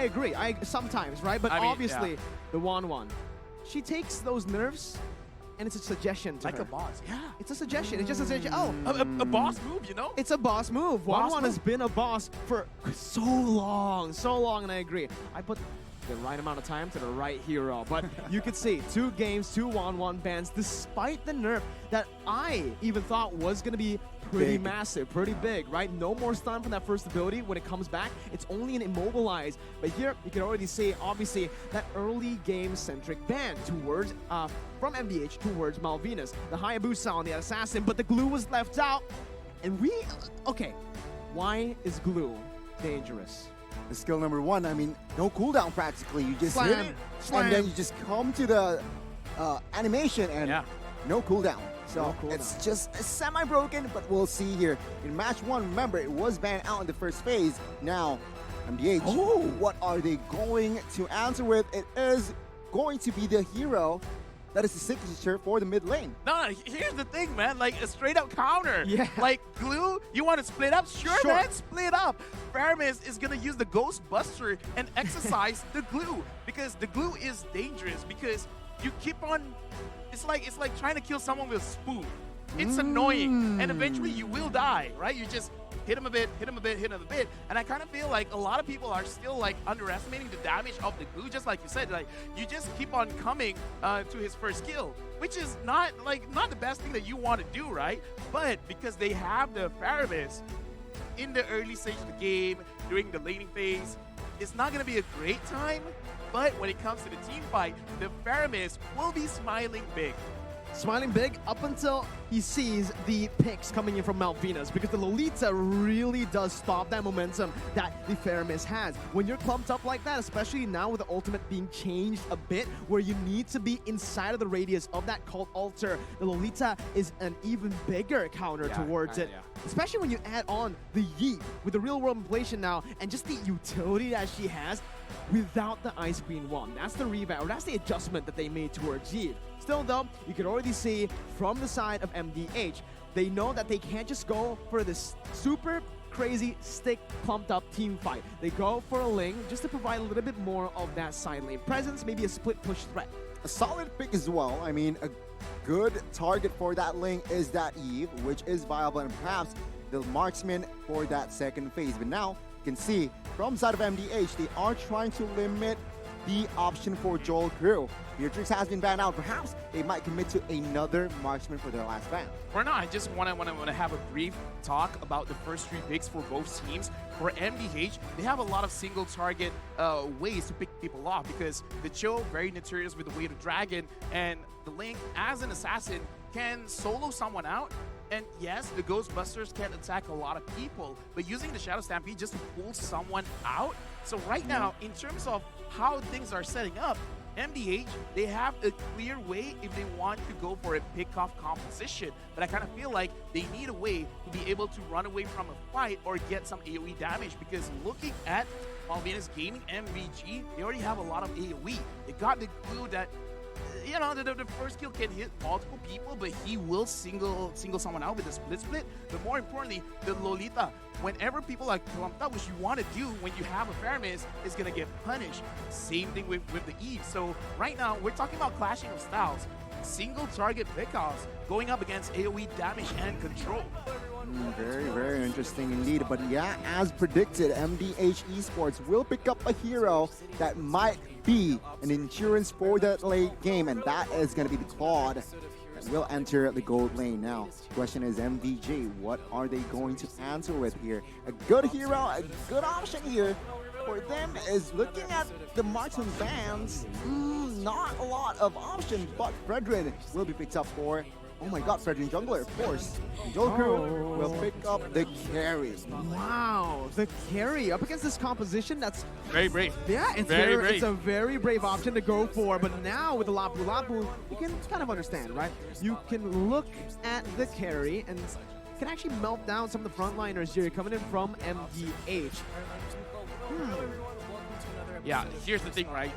I agree. Sometimes, right? But I mean, obviously, the Wanwan, she takes those nerfs, and it's a suggestion to Like her. a boss, yeah. It's a suggestion. It's just a suggestion. Oh, A boss move, you know? it's a boss move. Boss Wanwan has move. been a boss for so long, and I agree. I put the right amount of time to the right hero, but you could see 2 games, 2 Wanwan bans, despite the nerf that I even thought was going to be pretty Big. massive, pretty big, right? No more stun from that first ability. When it comes back, it's only an immobilize. But here, you can already see, obviously, that early game-centric ban towards, from MDH towards Malvinas. The Hayabusa on the assassin, but the glue was left out. And okay, why is glue dangerous? The skill number 1, I mean, no cooldown practically. You just hit Slam, it, slam. and then you just come to the animation and Yeah. no cooldown. So No cooldown. it's just semi-broken, but we'll see here. In match 1, remember, it was banned out in the first phase. Now, MDH, what are they going to answer with? It is going to be the hero that is the signature for the mid lane. No, here's the thing, man. Like a straight up counter. Yeah. Like glue, you want to split up? Sure, Sure. man, split up. Faramis is gonna use the Ghost Buster and exercise the glue because the glue is dangerous because you keep on. It's like trying to kill someone with a spoon. It's annoying, and eventually you will die, right? You just hit him a bit, hit him a bit, hit him a bit, and I kind of feel like a lot of people are still like underestimating the damage of the glue. Just like you said, like you just keep on coming to his first kill, which is not the best thing that you want to do, right? But because they have the Faramis in the early stage of the game during the laning phase, it's not going to be a great time. But when it comes to the team fight, the Faramis will be smiling big. Smiling big up until he sees the picks coming in from Malvinas, because the Lolita really does stop that momentum that the Faramis has. When you're clumped up like that, especially now with the ultimate being changed a bit, where you need to be inside of the radius of that cult altar, the Lolita is an even bigger counter towards it. Especially when you add on the Yeet with the real world inflation now, and just the utility that she has without the Ice Queen one. That's the revamp, or that's the adjustment that they made towards Yeet. Still though, you can already see from the side of MDH, they know that they can't just go for this super crazy stick pumped up team fight. They go for a Ling just to provide a little bit more of that side lane presence, maybe a split push threat. A solid pick as well. I mean, a good target for that lane is that Eve, which is viable, and perhaps the marksman for that second phase. But now, you can see from the side of MDH, they are trying to limit the option for Joel Crew. Beatrix has been banned out. Perhaps they might commit to another marksman for their last ban. For now, I just want to have a brief talk about the first 3 picks for both teams. For MDH, they have a lot of single target ways to pick people off, because the Cho, very notorious with the Weight of Dragon, and the Link as an assassin can solo someone out. And yes, the Ghostbusters can attack a lot of people, but using the Shadow Stampede just to pull someone out. So right now, in terms of how things are setting up, MDH, they have a clear way if they want to go for a pick-off composition. But I kind of feel like they need a way to be able to run away from a fight or get some AoE damage, because looking at Malvinas Gaming MVG, they already have a lot of AoE. They got the glue that, you know, the first kill can hit multiple people, but he will single someone out with a split. But more importantly, the Lolita, whenever people are clumped up, which you want to do when you have a Faramis, is going to get punished. Same thing with the Eve. So right now, we're talking about clashing of styles. Single target pickoffs going up against AoE damage and control. Very, very interesting indeed. But yeah, as predicted, MDH Esports will pick up a hero that might be an insurance for the late game, and that is going to be the Claude that will enter the gold lane. Now, the question is, MVG, what are they going to answer with here? A good hero, a good option here for them is looking at the marksman bans. Not a lot of options, but Fredrin will be picked up for. Oh my god, Fredrin Jungler, of course. Joel Crew will pick up the carry. Wow, the carry up against this composition, that's Very brave. yeah, it's Very brave. it's a very brave option to go for. But now with the Lapu Lapu, you can kind of understand, right? You can look at the carry and can actually melt down some of the frontliners here coming in from MDH. Yeah, here's the thing, right?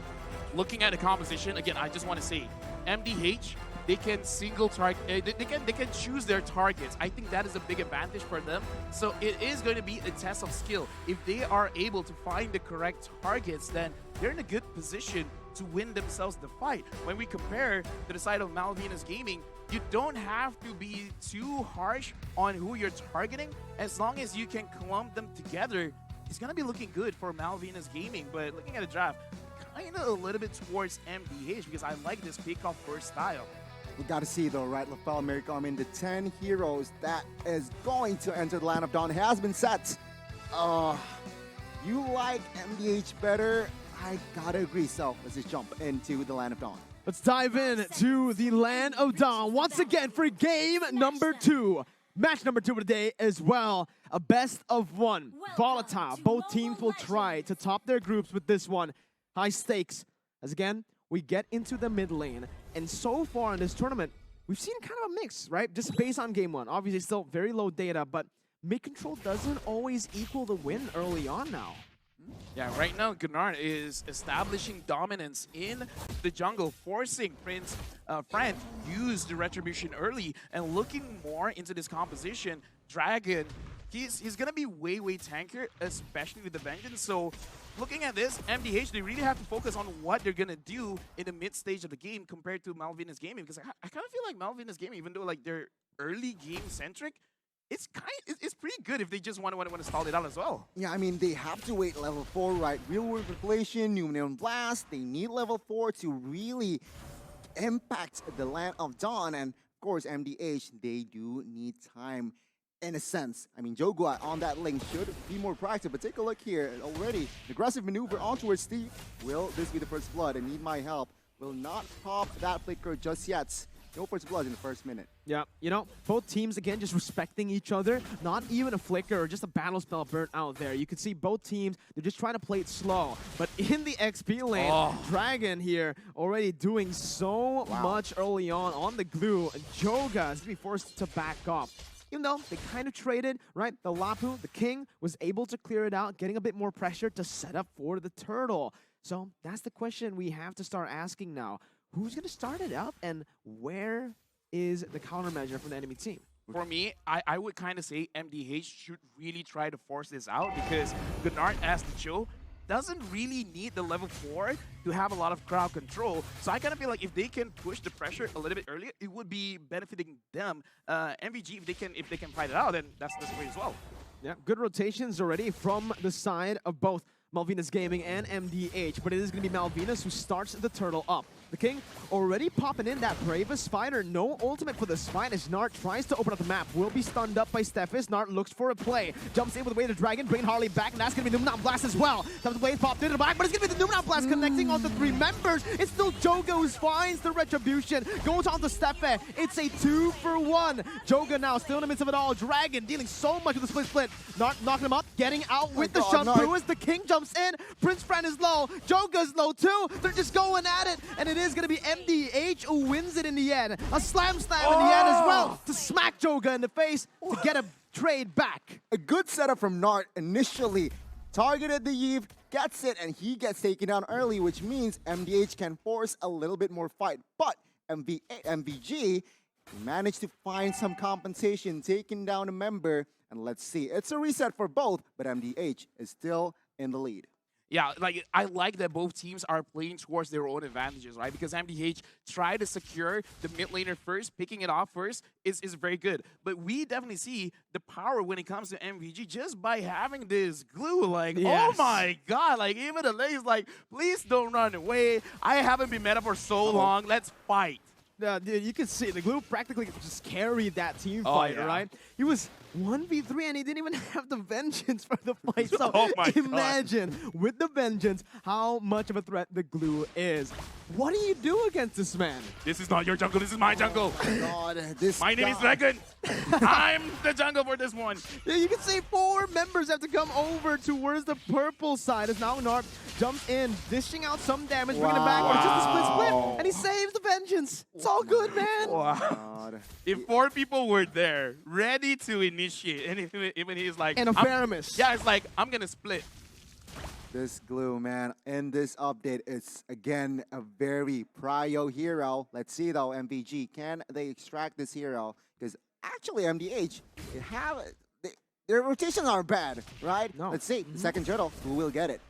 Looking at the composition, again, I just want to say, MDH, they can single target. They can choose their targets. I think that is a big advantage for them. So it is going to be a test of skill. If they are able to find the correct targets, then they're in a good position to win themselves the fight. When we compare to the side of Malvinas Gaming, you don't have to be too harsh on who you're targeting. As long as you can clump them together, it's going to be looking good for Malvinas Gaming. But looking at the draft, kind of a little bit towards MDH because I like this pick-off first style. We got to see though, right? LaFell America, I mean, the 10 heroes that is going to enter the Land of Dawn has been set. You like MDH better? I gotta agree. So let's just jump into the Land of Dawn. Let's dive in to the Land of Dawn once again for game number 2. Match number 2 of the day as well. A best of 1. Volatile. Both teams will try to top their groups with this one. High stakes. As again, we get into the mid lane. And so far in this tournament, we've seen kind of a mix, right? Just based on game 1. Obviously still very low data, but mid control doesn't always equal the win early on now. Yeah, right now Gunnar is establishing dominance in the jungle, forcing Prince Friend use the Retribution early, and looking more into this composition, Dragon, he's gonna be way tankier, especially with the Vengeance. So looking at this, MDH, they really have to focus on what they're gonna do in the mid stage of the game compared to Malvinas Gaming, because I kind of feel like Malvinas Gaming, even though like they're early game centric, it's pretty good if they just want to stall it out as well. Yeah, I mean, they have to wait level 4, right? Real World Revelation, Numenor Blast, they need level 4 to really impact the Land of Dawn. And of course, MDH, they do need time in a sense. I mean, Jogua on that lane should be more proactive, but take a look here already. An aggressive maneuver on towards Steve. Will this be the first blood? I need my help. Will not pop that flicker just yet. No first blood in the first minute. Yeah, you know, both teams, again, just respecting each other. Not even a flicker or just a battle spell burnt out there. You can see both teams, they're just trying to play it slow. But in the XP lane, Dragon here already doing so much early on the glue. Joga is going to be forced to back off. Even though they kind of traded, right? The Lapu, the King, was able to clear it out, getting a bit more pressure to set up for the Turtle. So that's the question we have to start asking now. Who's going to start it up, and where is the countermeasure from the enemy team? For me, I would kind of say MDH should really try to force this out, because Gunnar as the Joe doesn't really need the level 4 to have a lot of crowd control. So I kind of feel like if they can push the pressure a little bit earlier, it would be benefiting them. MVG, if they can fight it out, then that's great as well. Yeah, good rotations already from the side of both Malvinas Gaming and MDH, but it is going to be Malvinas who starts the Turtle up. The King already popping in that Bravest Spider. No ultimate for this fight as Nart tries to open up the map. Will be stunned up by Stephis. Nart looks for a play. Jumps in with the way to Dragon, bringing Harley back, and that's going to be Numenor Blast as well. Time to Blaze popped into the back, but it's going to be the Numenor Blast connecting on the 3 members. It's still Joga who finds the Retribution. Goes on to Steffe. It's a 2-for-1. Joga now still in the midst of it all. Dragon dealing so much with the split. Nart knocking him up, getting out with the Shampoo as the King jumps in. Prince Friend is low. Joga's low too. They're just going at it, and it is going to be MDH who wins it in the end. A slam in the end as well to smack Joga in the face to get a trade back. A good setup from Nart initially. Targeted the Yves, gets it, and he gets taken down early, which means MDH can force a little bit more fight. But MVG managed to find some compensation, taking down a member, and let's see. It's a reset for both, but MDH is still in the lead. Yeah, like I like that both teams are playing towards their own advantages, right? Because MDH tried to secure the mid laner first, picking it off first is very good. But we definitely see the power when it comes to MVG just by having this glue. Like, oh my god, like even the lane's like, please don't run away. I haven't been meta for so long. Let's fight. Dude, you can see the glue practically just carried that team fight, right? He was 1v3 and he didn't even have the Vengeance for the fight. So imagine with the Vengeance how much of a threat the glue is. What do you do against this man? This is not your jungle, this is my jungle. Oh God, my name is Dragon. I'm the jungle for this one. Yeah, you can see 4 members have to come over towards the purple side as now Nart jumps in, dishing out some damage, bringing it back, but it's just a split, and he saves the Vengeance. It's all good, man. God. If 4 people were there, ready to initiate, and even he's like, and a Faramis. Yeah, it's like, I'm gonna split. This glue, man, in this update, it's again a very prio hero. Let's see though, MVG, can they extract this hero? Because actually, MDH, their rotations aren't bad, right? No. Let's see, the second turtle, who will get it?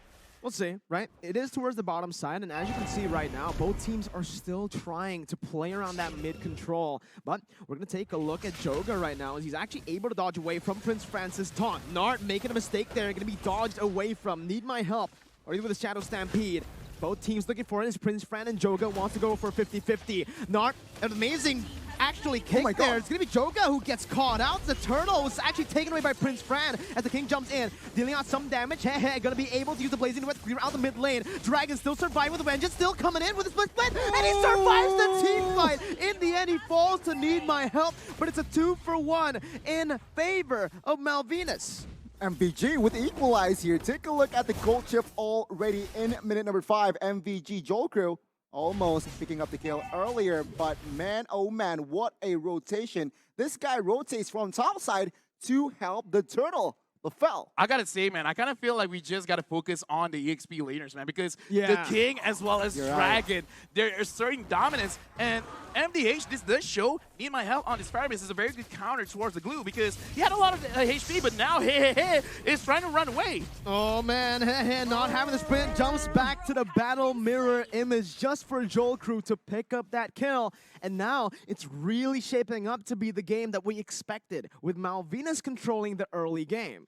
We'll see, right? It is towards the bottom side, and as you can see right now, both teams are still trying to play around that mid control. But we're going to take a look at Joga right now, as he's actually able to dodge away from Prince Francis taunt. Nart making a mistake there, going to be dodged away from Need My Help, or even with a Shadow Stampede. Both teams looking for it as Prince Fran and Joga wants to go for 50-50. Nart, an amazing actually kick my there. God. It's going to be Joga who gets caught out. The turtle was actually taken away by Prince Fran as the king jumps in, dealing out some damage. Going to be able to use the Blazing Duet to clear out the mid lane. Dragon still surviving with the vengeance, still coming in with a split, and he survives the team fight. In the end, he falls to Need My Help, but it's a 2-for-1 in favor of Malvinas. MVG with the equalize here. Take a look at the gold chip already in minute number 5. MVG Joel Crew almost picking up the kill earlier, but man, oh man, what a rotation. This guy rotates from top side to help the turtle, LaFell. I gotta say, man, I kind of feel like we just gotta focus on the EXP laners, man, because Yeah. the King as well as You're right. Dragon, they're asserting dominance, and MDH, this does show Need My Help on this Faramis is a very good counter towards the glue because he had a lot of HP, but now is trying to run away. Oh man, not having the sprint, jumps back to the battle mirror image just for Joel Crew to pick up that kill. And now it's really shaping up to be the game that we expected, with Malvinas controlling the early game.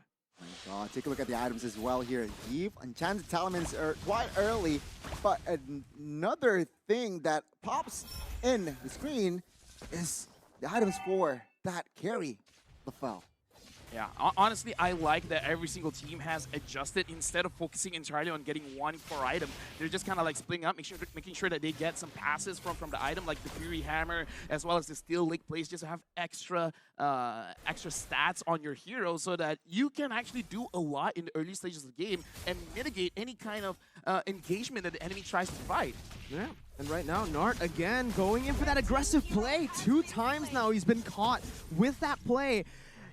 God, take a look at the items as well here. Deep Enchanted Talismans are quite early, but another thing that pops in the screen is the items for that carry, LaFell. Yeah, honestly, I like that every single team has adjusted. Instead of focusing entirely on getting one core item, they're just kind of like splitting up, making sure that they get some passes from the item, like the Fury Hammer, as well as the Steel Lake Place, just to have extra stats on your hero so that you can actually do a lot in the early stages of the game and mitigate any kind of engagement that the enemy tries to fight. Yeah, and right now, Nart again going in for that aggressive play. 2 times now he's been caught with that play.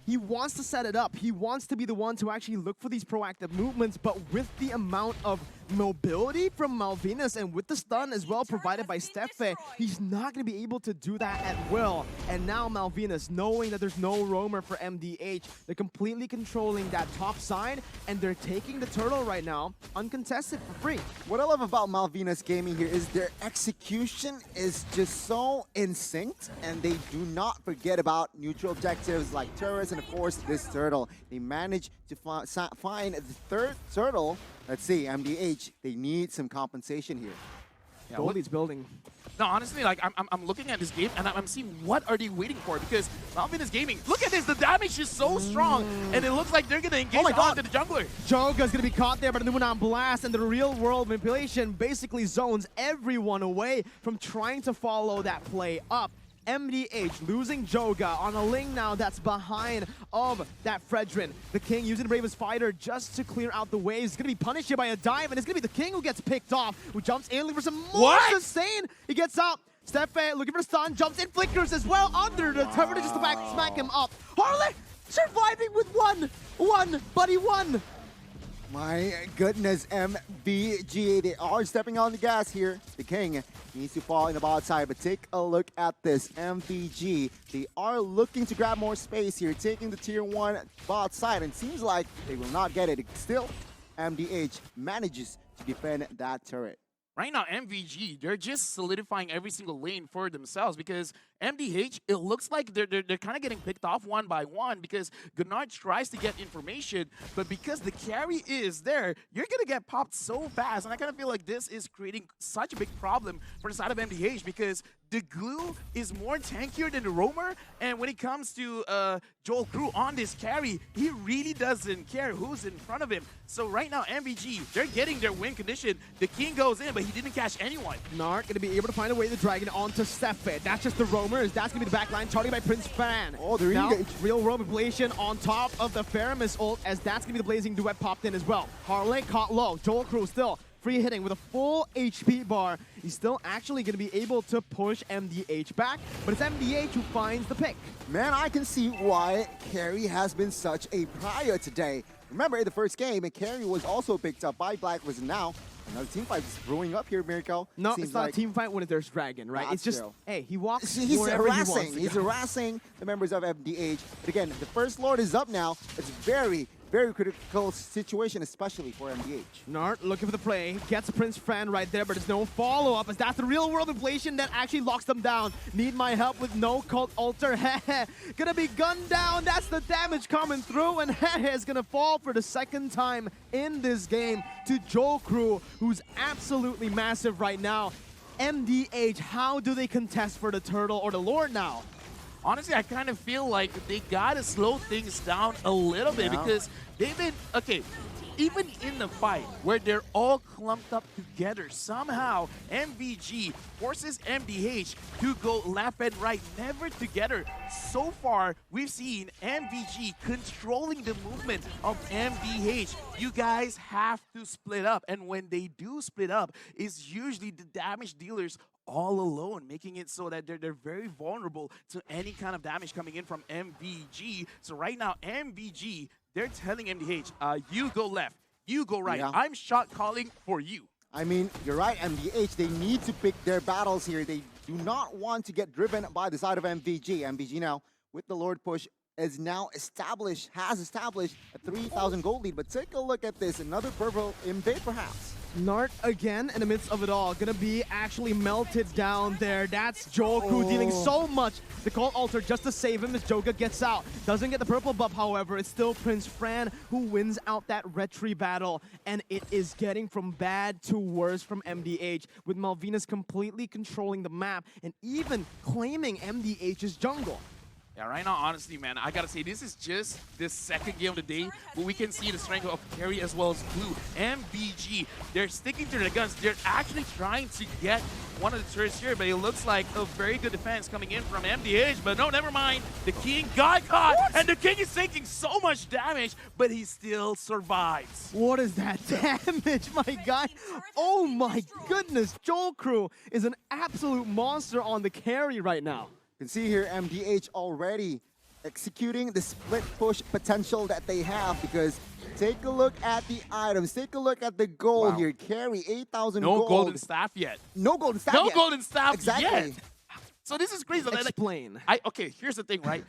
He wants to set it up. He wants to be the one to actually look for these proactive movements, but with the amount of mobility from Malvinas and with the stun as well provided by Steffe, he's not going to be able to do that at will. And now Malvinas, knowing that there's no roamer for MDH, they're completely controlling that top side, and they're taking the turtle right now uncontested for free. What I love about Malvinas Gaming here is their execution is just so in sync, and they do not forget about neutral objectives like turrets and of course this turtle. They managed to find the third turtle. Let's see, MDH, they need some compensation here. Yeah, Goldie's building. No, honestly, like I'm looking at this game and I'm seeing what are they waiting for, because Malvinas Gaming, look at this, the damage is so strong, and it looks like they're gonna engage onto the jungler. Joga's gonna be caught there by the Numenon Blast, and the real world manipulation basically zones everyone away from trying to follow that play up. MDH losing Joga on a lane now that's behind of that Fredrin. The King using the Bravest Fighter just to clear out the waves. He's going to be punished here by a dive, and it's going to be the King who gets picked off, who jumps in looking for some more sustain. He gets out. Steffe looking for the stun, jumps in, flickers as well under the turret just to smack him up. Harley surviving with one, buddy, one. My goodness, MVG, they are stepping on the gas here. The King needs to fall in the bot side, but take a look at this. MVG, they are looking to grab more space here, taking the tier 1 bot side, and seems like they will not get it. Still, MDH manages to defend that turret. Right now, MVG, they're just solidifying every single lane for themselves, because MDH, it looks like they're kind of getting picked off one by one, because Gunnar tries to get information, but because the carry is there, you're going to get popped so fast. And I kind of feel like this is creating such a big problem for the side of MDH, because the glue is more tankier than the roamer, and when it comes to Joel Crew on this carry, he really doesn't care who's in front of him. So right now, MVG, they're getting their win condition. The King goes in, but he didn't catch anyone. Nart going to be able to find a way the Dragon onto Steffe. That's just the roamers. That's going to be the backline targeted by Prince Fan. Oh, they're now, engaged. real roam manipulation on top of the Faramis ult, as that's going to be the Blazing Duet popped in as well. Harley caught low. Joel Crew still free hitting with a full HP bar. He's still actually going to be able to push MDH back, but it's MDH who finds the pick. Man, I can see why carry has been such a prior today. Remember, in the first game, Carry was also picked up by Blacklist. Now, another team fight is brewing up here, Mirko. No, Seems it's not like a team fight when there's Dragon, right? That's It's just, true. hey, he walks He's wherever he wants harassing. to He's go. harassing the members of MDH. But again, the First Lord is up now. It's very, very critical situation, especially for MDH. Nart looking for the play, gets Prince Fran right there, but there's no follow-up as that's the real-world inflation that actually locks them down. Need my help with no cult altar. Gonna be gunned down. That's the damage coming through, and is gonna fall for the second time in this game to Jokru, who's absolutely massive right now. MDH, how do they contest for the turtle or the Lord now? Honestly, I kind of feel like they gotta slow things down a little bit Yeah. because they've been, okay, even in the fight where they're all clumped up together, somehow MVG forces MDH to go left and right, never together. So far, we've seen MVG controlling the movement of MDH. You guys have to split up, and when they do split up, it's usually the damage dealers all alone, making it so that they're very vulnerable to any kind of damage coming in from MVG. So right now, MVG, they're telling MDH, you go left, you go right. Yeah. I'm shot calling for you. I mean, you're right, MDH. They need to pick their battles here. They do not want to get driven by the side of MVG. MVG now, with the Lord push, has established a 3,000 gold lead. But take a look at this. Another purple invade, perhaps. Nart again in the midst of it all, gonna be actually melted down there. That's Jokru dealing so much. The Cult Altar just to save him as Joga gets out. Doesn't get the purple buff, however. It's still Prince Fran who wins out that retry battle. And it is getting from bad to worse from MDH, with Malvinas completely controlling the map and even claiming MDH's jungle. Yeah, right now, honestly, man, I gotta say, this is just the second game of the day, but we can see the strength of Carry as well as Blue. MVG, they're sticking to their guns. They're actually trying to get one of the turrets here, but it looks like a very good defense coming in from MDH, but no, never mind. The King got caught, and the King is taking so much damage, but he still survives. What is that damage, my guy? Oh my goodness, Jokru is an absolute monster on the carry right now. You can see here MDH already executing the split push potential that they have, because take a look at the items, take a look at the gold Wow. here. Carry 8,000 No gold. golden staff yet. No golden staff No yet. golden staff Exactly. yet. So this is crazy. Like, Explain. okay, here's the thing, right?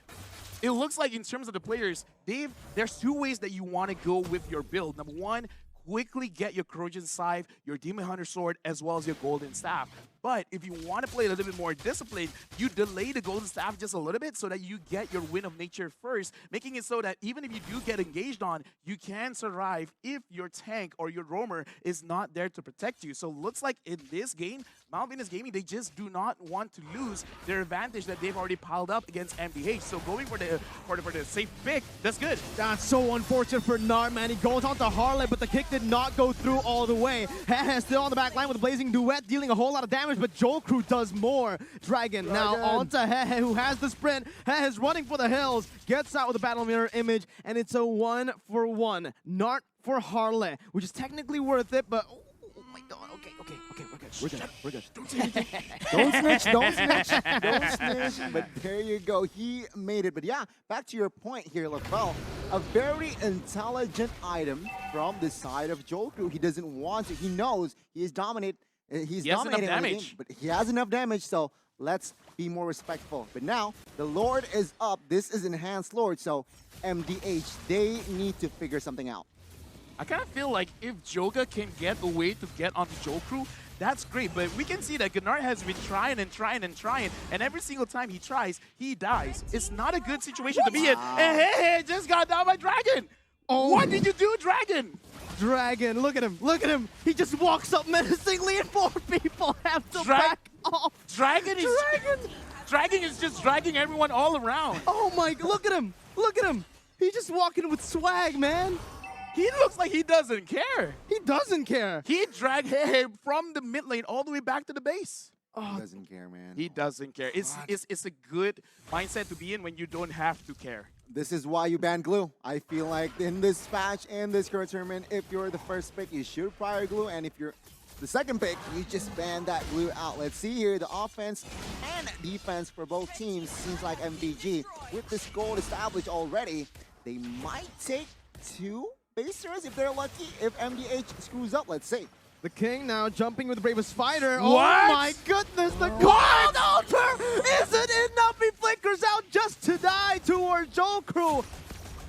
It looks like in terms of the players, there's two ways that you want to go with your build. Number one, quickly get your Corrosion Scythe, your Demon Hunter Sword, as well as your Golden Staff. But if you want to play a little bit more disciplined, you delay the Golden Staff just a little bit so that you get your Wind of Nature first, making it so that even if you do get engaged on, you can survive if your tank or your roamer is not there to protect you. So looks like in this game, Malvinas Gaming, they just do not want to lose their advantage that they've already piled up against MDH. So going for the safe pick, that's good. That's so unfortunate for Nart, man. He goes on to Harley, but the kick did not go through all the way. Still on the back line with a Blazing Duet, dealing a whole lot of damage, but Jokru does more. Dragon now on to Hehe, who has the sprint. Hehe is running for the hills, gets out with a Battle Mirror image, and it's a 1-for-1. Nart for Harley, which is technically worth it, but oh my god, okay, we're good. We're good. Don't snitch, don't snitch, don't snitch. But there you go, he made it. But yeah, back to your point here, LaFell. A very intelligent item from the side of Jokru. He doesn't want to, he knows he is dominated. He's He has enough dominating on the game, damage. but he has enough damage, so let's be more respectful. But now, the Lord is up. This is Enhanced Lord, so MDH, they need to figure something out. I kind of feel like if Joga can get a way to get onto Jokru, that's great. But we can see that Gunnar has been trying, and every single time he tries, he dies. It's not a good situation to be in. And hey, just got down by Dragon. Oh. What did you do, Dragon? Dragon, look at him. He just walks up menacingly and 4 people have to back off. Dragon is just dragging everyone all around. Oh my, look at him. He's just walking with swag, man. He looks like he doesn't care. He doesn't care. He dragged Hehe from the mid lane all the way back to the base. He doesn't care, man. He doesn't care. It's a good mindset to be in when you don't have to care. This is why you ban glue. I feel like in this match, in this current tournament, if you're the first pick, you should prior glue, and if you're the second pick, you just ban that glue out. Let's see here, the offense and defense for both teams seems like MVG. With this goal established already, they might take 2 basers if they're lucky. If MDH screws up, let's say. The King now jumping with the bravest fighter. What? Oh my goodness, the Gold Altar isn't enough. He flickers out just to die towards Jolcru.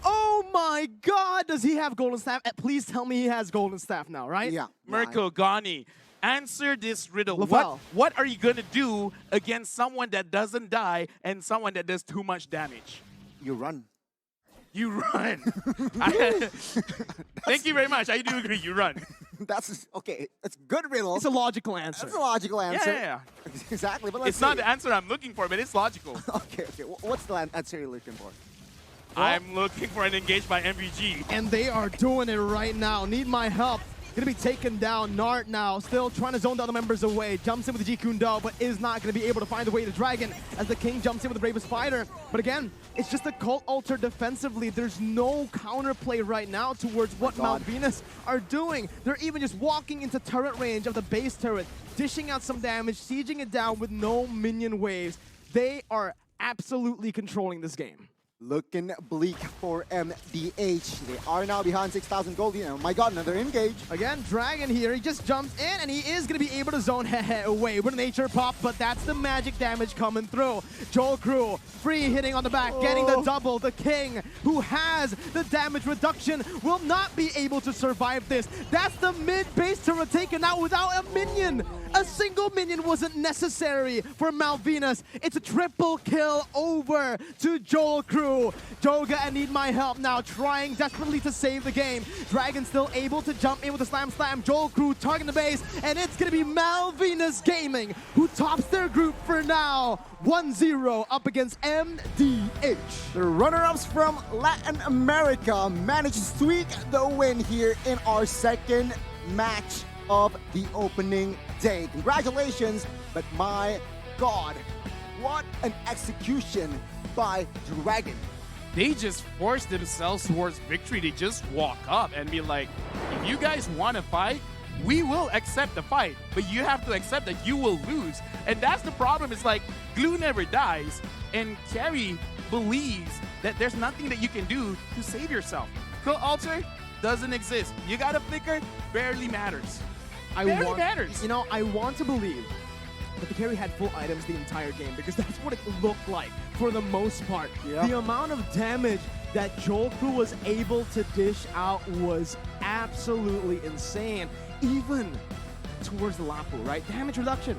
Oh my god, does he have Golden Staff? Please tell me he has Golden Staff now, right? Yeah. Mirko, Gani, answer this riddle. Lafelle. What are you going to do against someone that doesn't die and someone that does too much damage? You run. You run. Thank you very much. I do agree. You run. That's okay. It's good riddle. It's a logical answer. That's a logical answer. Yeah. Exactly. But let's It's not see. the answer I'm looking for, but it's logical. Okay. What's the answer you're looking for? I'm looking for an engage by MVG. And they are doing it right now. Need my help. Gonna be taken down. Nart now still trying to zone the other members away. Jumps in with the G Kundo, but is not gonna be able to find the way to Dragon as the King jumps in with the bravest fighter. But again, it's just a Cult Altar defensively. There's no counterplay right now towards what God. Malvinas are doing. They're even just walking into turret range of the base turret, dishing out some damage, sieging it down with no minion waves. They are absolutely controlling this game. Looking bleak for MDH. They are now behind 6,000 gold. Oh my god, another engage. Again, Dragon here, he just jumps in and he is going to be able to zone away with a nature pop, but that's the magic damage coming through. Jolcru, free hitting on the back, getting the double. The King, who has the damage reduction, will not be able to survive this. That's the mid-base turret taken out without a minion. A single minion wasn't necessary for Malvinas. It's a triple kill over to Jolcru. Joga and Need My Help now trying desperately to save the game. Dragon still able to jump in with a slam. Jolcru targeting the base, and it's going to be Malvinas Gaming who tops their group for now. 1-0 up against MDH. The runner-ups from Latin America managed to squeak the win here in our second match of the opening day. Congratulations, but my god, what an execution by Dragon. They just force themselves towards victory. They just walk up and be like, if you guys want to fight, we will accept the fight, but you have to accept that you will lose. And that's the problem. It's like Glue never dies, and Carrie believes that there's nothing that you can do to save yourself. Cult Altar doesn't exist. You got a flicker, barely matters. Barely matters. You know, I want to believe that the carry had full items the entire game because that's what it looked like for the most part. Yeah. The amount of damage that Jolcru was able to dish out was absolutely insane. Even towards the Lapu, right? Damage reduction.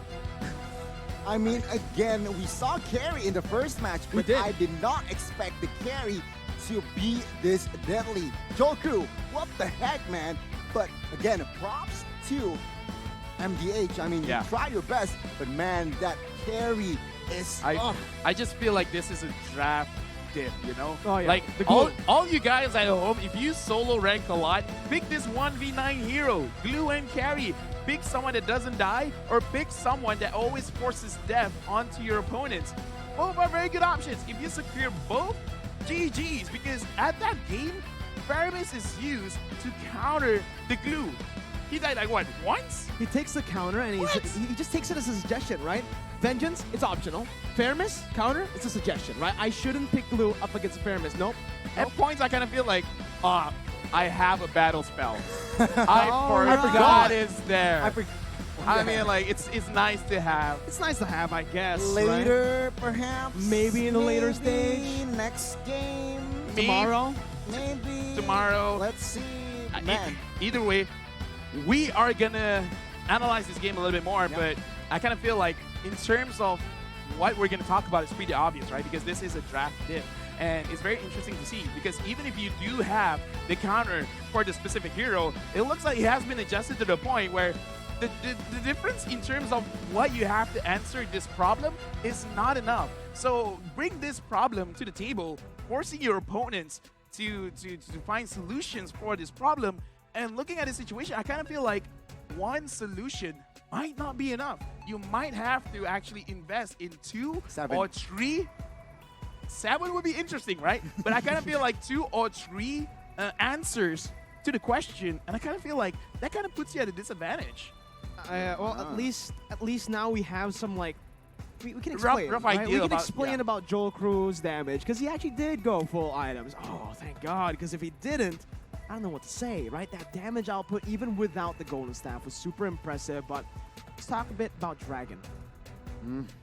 I mean, again, we saw carry in the first match, We but did. I did not expect the carry to be this deadly. Jolcru, what the heck, man? But again, props to MDH. I mean, Yeah. you try your best, but man, that carry is... I just feel like this is a draft dip, you know? Oh, yeah. Like, The glue. all you guys at home, if you solo rank a lot, pick this 1v9 hero, glue and carry. Pick someone that doesn't die, or pick someone that always forces death onto your opponents. Both are very good options. If you secure both, GG's, because at that game, Faramis is used to counter the glue. He died like, what, once? He takes the counter and he just takes it as a suggestion, right? Vengeance, it's optional. Fairness, counter, it's a suggestion, right? I shouldn't pick Glue up against Fairness. Nope. At points, I kind of feel like, I have a battle spell. I forgot it's there. I I mean, like, it's nice to have. It's nice to have, I guess. Later, perhaps. Maybe in a later Maybe stage. next game. Right? Tomorrow. Maybe. Tomorrow. Let's see. Uh, e- Man. Either way, we are gonna analyze this game a little bit more, Yeah. but I kind of feel like in terms of what we're gonna talk about, it's pretty obvious, right? Because this is a draft dip. And it's very interesting to see because even if you do have the counter for the specific hero, it looks like it has been adjusted to the point where the difference in terms of what you have to answer this problem is not enough. So bring this problem to the table, forcing your opponents to find solutions for this problem. And looking at the situation, I kind of feel like one solution might not be enough. You might have to actually invest in 2 7. or 3. 7 would be interesting, right? But I kind of feel like 2 or 3 answers to the question, and I kind of feel like that kind of puts you at a disadvantage. Well, Ah. at least now we have some like we can explain. rough right? idea We can about- explain yeah. about Jolcru's damage because he actually did go full items. Oh, thank God! Because if he didn't, I don't know what to say, right? That damage output, even without the golden staff, was super impressive. But let's talk a bit about Dragon.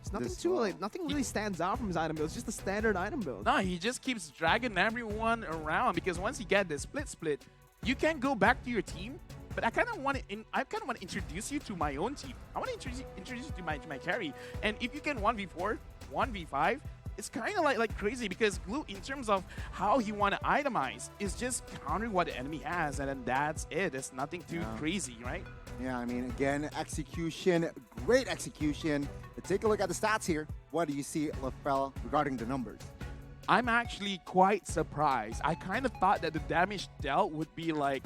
It's nothing really stands out from his item build. It's just a standard item build. No, he just keeps dragging everyone around because once you get the split, you can go back to your team. But I kind of want to introduce you to my own team. I want to introduce you to my carry. And if you can 1v4, 1v5, it's kind of like crazy because Glue, in terms of how he want to itemize, is just countering what the enemy has, and then that's it. It's nothing too crazy, right? Yeah, I mean, again, execution, great execution. But take a look at the stats here. What do you see, LaFell, regarding the numbers? I'm actually quite surprised. I kind of thought that the damage dealt would be like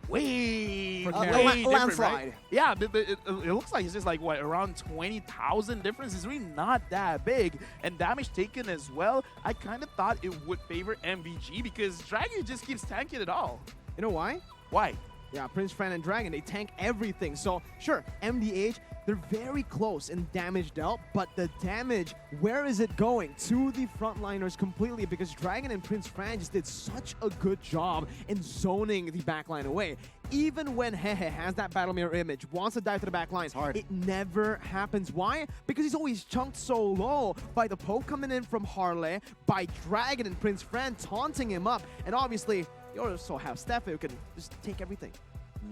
way different, landslide. right? Yeah, but it looks like it's just like, what, around 20,000 difference? It's really not that big. And damage taken as well, I kind of thought it would favor MVG because Dragon just keeps tanking it all. You know why? Why? Yeah, Prince Fran and Dragon, they tank everything. So, sure, MDH, they're very close in damage dealt, but the damage, where is it going? To the frontliners completely, because Dragon and Prince Fran just did such a good job in zoning the backline away. Even when Hehe has that battle mirror image, wants to dive to the backline, it never happens. Why? Because he's always chunked so low by the poke coming in from Harley, by Dragon and Prince Fran taunting him up, and obviously, you also have Steffi who can just take everything.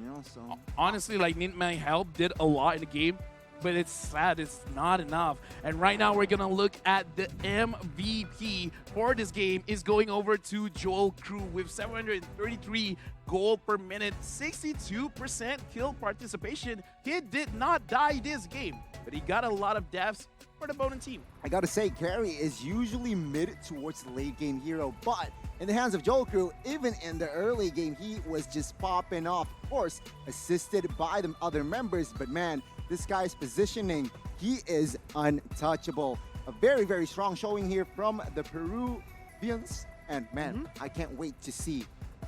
Yeah, so honestly, like, Need My Help did a lot in the game, but it's sad it's not enough. And right now we're gonna look at the MVP for this game is going over to Joel Crew with 733 gold per minute, 62% kill participation. He did not die this game, but he got a lot of deaths for the opponent team. I gotta say, Carry is usually mid towards the late game hero, but in the hands of Joel Crew, even in the early game, he was just popping off. Of course, assisted by the other members, but man, this guy's positioning, he is untouchable. A very, very strong showing here from the Peruvians, and man, I can't wait to see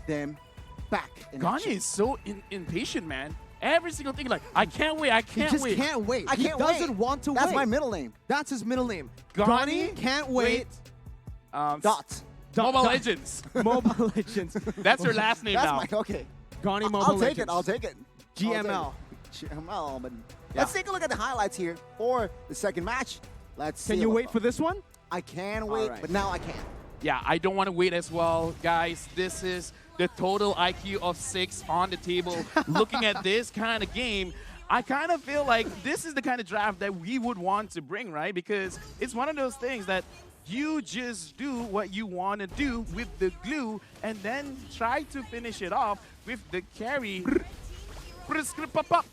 them back in Ganya action. is so impatient, man. Every single thing, like, I can't wait, I can't He just wait. can't wait. I He can't doesn't wait. want to That's wait. my middle name. That's his middle name. Gani Gani can't wait. Dot. Mobile Legends. Mobile Legends. That's your last name That's now. my, okay. Gani Mobile I'll take Legends. it, I'll take it. GML. GML, but let's take a look at the highlights here for the second match. Let's see. Can you wait for this one? I can wait, right. but now I can't. Yeah, I don't want to wait as well, guys. This is the total IQ of 6 on the table. Looking at this kind of game, I kind of feel like this is the kind of draft that we would want to bring, right? Because it's one of those things that you just do what you want to do with the glue and then try to finish it off with the carry.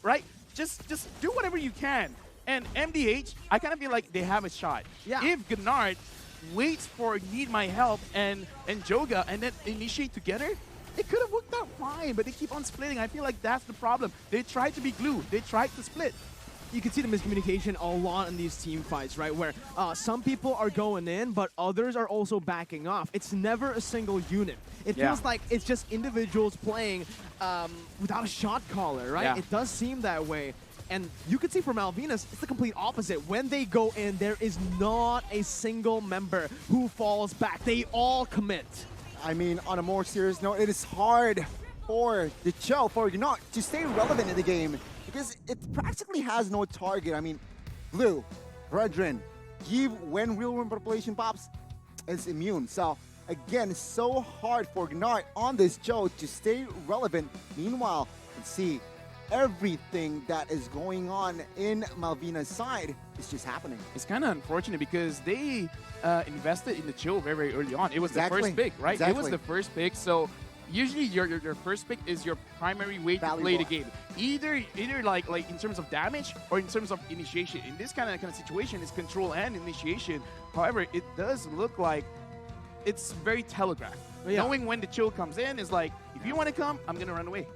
Right? Just do whatever you can. And MDH, I kind of feel like they have a shot. Yeah. If Gennard waits for Need My Help and Joga and then initiate together, it could have worked out fine, but they keep on splitting. I feel like that's the problem. They tried to be glue. They tried to split. You can see the miscommunication a lot in these team fights, right? Where some people are going in, but others are also backing off. It's never a single unit. It feels like it's just individuals playing without a shot caller, right? Yeah. It does seem that way. And you can see for Malvinas, it's the complete opposite. When they go in, there is not a single member who falls back. They all commit. I mean, on a more serious note, it is hard for the Cho, for Gennard, to stay relevant in the game because it practically has no target. I mean, Blue, Brethren, Give, when real room population pops, is immune. So, again, it's so hard for Gennard on this Cho to stay relevant. Meanwhile, you can see everything that is going on in Malvina's side is just happening. It's kind of unfortunate because they invested in the Chill very, very early on. It was the first pick, right? It was Exactly. the first pick. So usually your first pick is your primary way to play the game. Either like in terms of damage or in terms of initiation. In this kind of situation, it's control and initiation. However, it does look like it's very telegraphed. Yeah. Knowing when the Chill comes in is like, if you want to come, I'm going to run away.